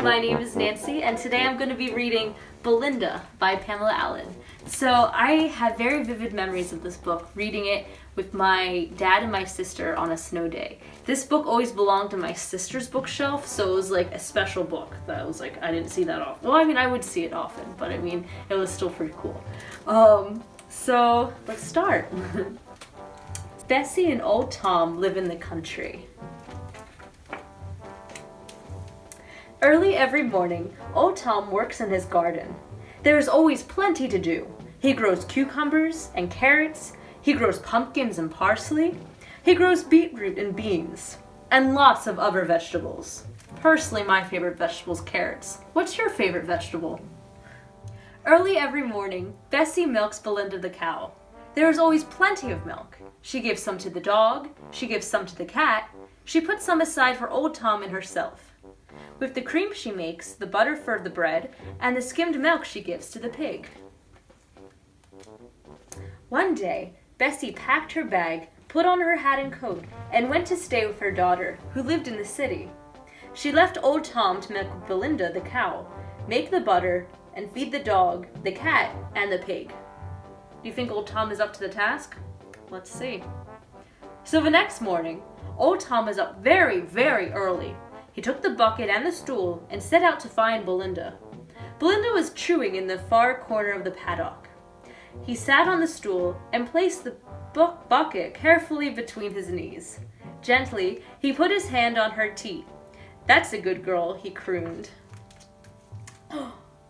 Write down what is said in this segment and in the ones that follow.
my name is Nancy, and today I'm going to be reading Belinda by Pamela Allen. So I have very vivid memories of this book, reading it with my dad and my sister on a snow day. This book always belonged to my sister's bookshelf, so it was like a special book that was like, I didn't see that often. Well, I mean, I would see it often, but I mean, it was still pretty cool. So let's start. Bessie and old Tom live in the country. Early every morning, old Tom works in his garden. There is always plenty to do. He grows cucumbers and carrots. He grows pumpkins and parsley. He grows beetroot and beans, and lots of other vegetables. Personally, my favorite vegetable is carrots. What's your favorite vegetable? Early every morning, Bessie milks Belinda the cow. There is always plenty of milk. She gives some to the dog. She gives some to the cat. She puts some aside for old Tom and herself. With the cream she makes, the butter for the bread, and the skimmed milk she gives to the pig. One day, Bessie packed her bag, put on her hat and coat, and went to stay with her daughter, who lived in the city. She left old Tom to milk Belinda the cow, make the butter, and feed the dog, the cat, and the pig. Do you think old Tom is up to the task? Let's see. So the next morning, old Tom was up very, very early. He took the bucket and the stool and set out to find Belinda. Belinda was chewing in the far corner of the paddock. He sat on the stool and placed the bucket carefully between his knees. Gently, he put his hand on her teat. "That's a good girl," he crooned.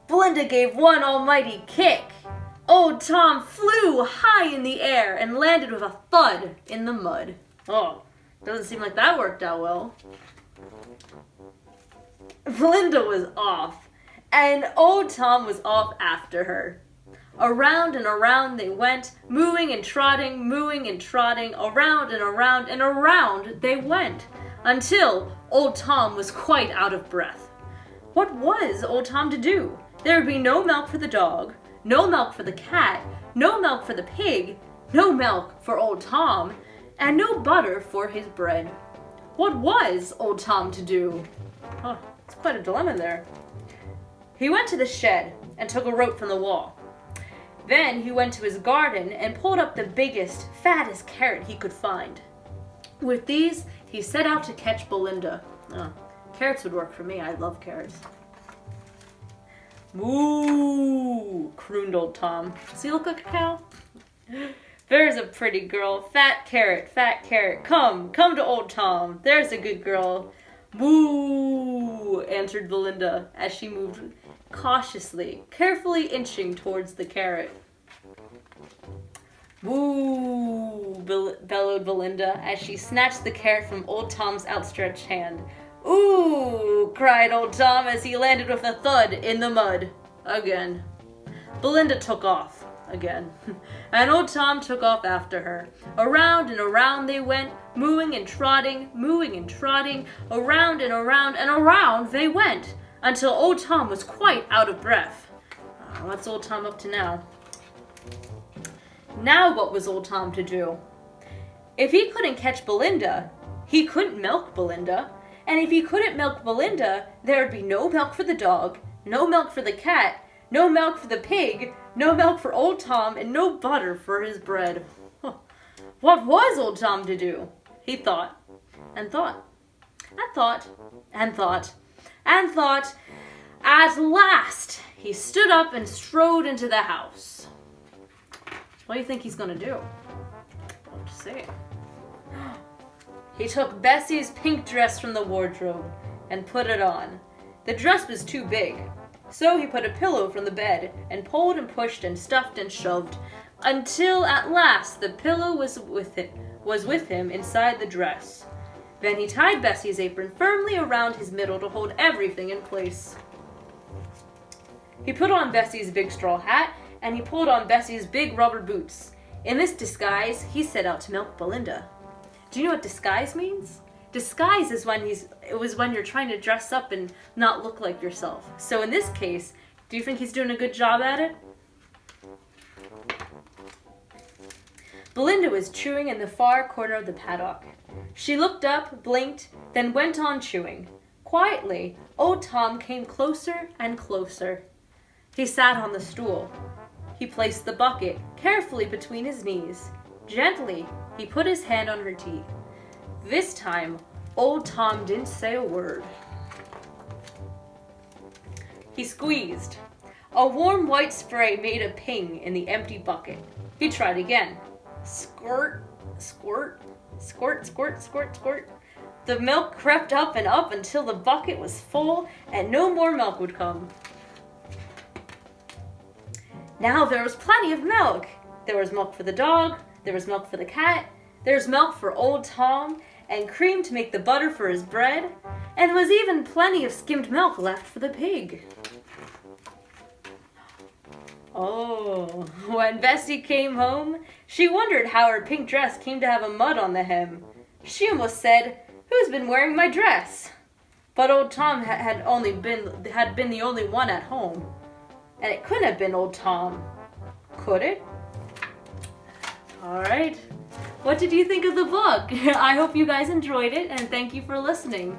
Belinda gave one almighty kick. Old Tom flew high in the air and landed with a thud in the mud. Oh, doesn't seem like that worked out well. Belinda was off, and old Tom was off after her. Around and around they went, mooing and trotting, around and around and around they went, until old Tom was quite out of breath. What was old Tom to do? There would be no milk for the dog, no milk for the cat, no milk for the pig, no milk for old Tom, and no butter for his bread. What was old Tom to do? Oh, it's quite a dilemma there. He went to the shed and took a rope from the wall. Then he went to his garden and pulled up the biggest, fattest carrot he could find. With these, he set out to catch Belinda. Oh, carrots would work for me. I love carrots. Moo, crooned old Tom. Does he look like a cow? There's a pretty girl. Fat carrot, come to old Tom. There's a good girl. Moo, answered Belinda as she moved cautiously, carefully inching towards the carrot. Moo, bellowed Belinda as she snatched the carrot from old Tom's outstretched hand. Ooh, cried old Tom as he landed with a thud in the mud. Again. Belinda took off. Again. And old Tom took off after her. Around and around they went, mooing and trotting, around and around they went, until old Tom was quite out of breath. What's old Tom up to now? Now what was old Tom to do? If he couldn't catch Belinda, he couldn't milk Belinda. And if he couldn't milk Belinda, there would be no milk for the dog, no milk for the cat, no milk for the pig, no milk for old Tom, and no butter for his bread. What was old Tom to do? He thought, and thought, and thought, and thought, and thought. At last, he stood up and strode into the house. What do you think he's going to do? Let's see. He took Bessie's pink dress from the wardrobe and put it on. The dress was too big, so he put a pillow from the bed and pulled and pushed and stuffed and shoved until at last the pillow was with him inside the dress. Then he tied Bessie's apron firmly around his middle to hold everything in place. He put on Bessie's big straw hat and he pulled on Bessie's big rubber boots. In this disguise, he set out to milk Belinda. Do you know what disguise means? Disguise is when you're trying to dress up and not look like yourself. So in this case, do you think he's doing a good job at it? Belinda was chewing in the far corner of the paddock. She looked up, blinked, then went on chewing. quietly, old Tom came closer and closer. He sat on the stool. He placed the bucket carefully between his knees. Gently, he put his hand on her teeth. This time, old Tom didn't say a word. He squeezed. A warm white spray made a ping in the empty bucket. He tried again. Squirt, squirt, squirt, squirt, squirt, squirt. The milk crept up and up until the bucket was full and no more milk would come. Now there was plenty of milk. There was milk for the dog, there was milk for the cat, there was milk for old Tom, and cream to make the butter for his bread, and there was even plenty of skimmed milk left for the pig. Oh, when Bessie came home, she wondered how her pink dress came to have a mud on the hem. She almost said, "Who's been wearing my dress?" But old Tom had been the only one at home. And it couldn't have been old Tom. Could it? Alright. What did you think of the book? I hope you guys enjoyed it, and thank you for listening.